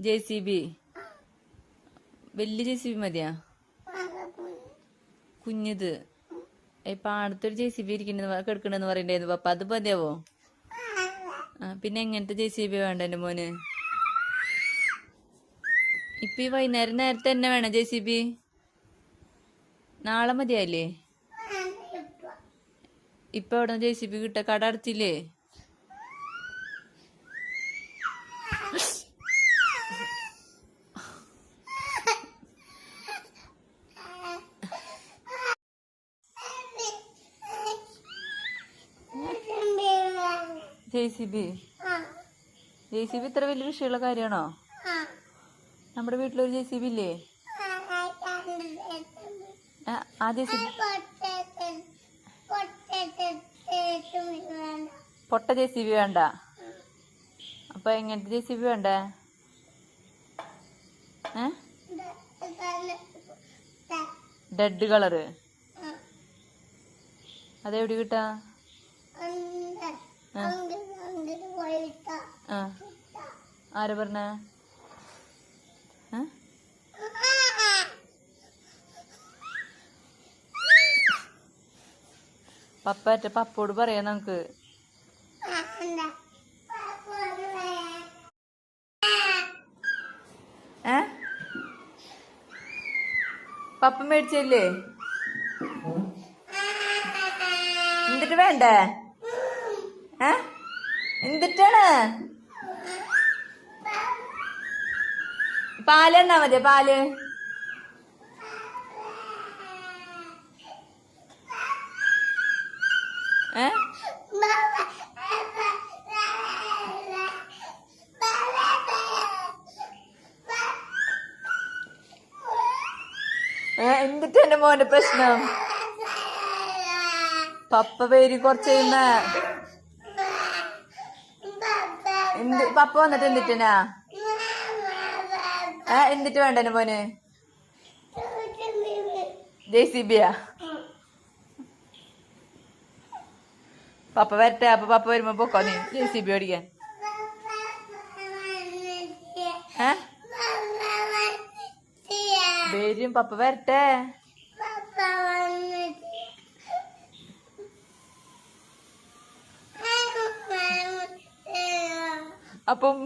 JCB വലിയ JCB മതിയാ? കുഞ്ഞിത് പാടത്തൊരു JCB കിടക്കണെന്ന് പറയണ്ടായിരുന്നു പപ്പ, അത് മതിയാവോ? പിന്നെ എങ്ങനത്തെ JCB വേണ്ട എന്റെ മോന്? ഇപ്പൊ ഈ വൈകുന്നേരം നേരത്തെ തന്നെ വേണം JCB? നാളെ മതിയായില്ലേ? ഇപ്പൊ എവിടെ JCB കിട്ട? കട അടച്ചില്ലേ? JCB ഇത്ര വലിയ വിഷയമുള്ള കാര്യമാണോ? നമ്മുടെ വീട്ടിലൊരു JCB ഇല്ലേ? ആ JCB പൊട്ട JCB വേണ്ട. അപ്പൊ എങ്ങനത്തെ JCB വേണ്ടേ? ഡെഡ് കളറ് അതെവിടെ കിട്ടാ? ആര് പറഞ്ഞ? പപ്പോട് പറയാം നമുക്ക്. പപ്പ മേടിച്ചല്ലേ? എന്നിട്ട് വേണ്ടേ? എന്തിട്ടാണ്? പാല് തന്നാ മതിയോ? പാല് എന്നിട്ട് എന്റെ മോന്റെ പ്രശ്നം? പപ്പ പേര് കുറച്ച് പപ്പ വന്നിട്ട് എന്തിട്ടാ? എന്നിട്ട് വേണ്ട എന്റെ മോന്? JCBയാ? പപ്പ വരട്ടെ, അപ്പൊ പപ്പ വരുമ്പോ പൊക്കോ നീ JCB ഓടിക്കാൻ. വരും, പപ്പ വരട്ടെ. അപ്പം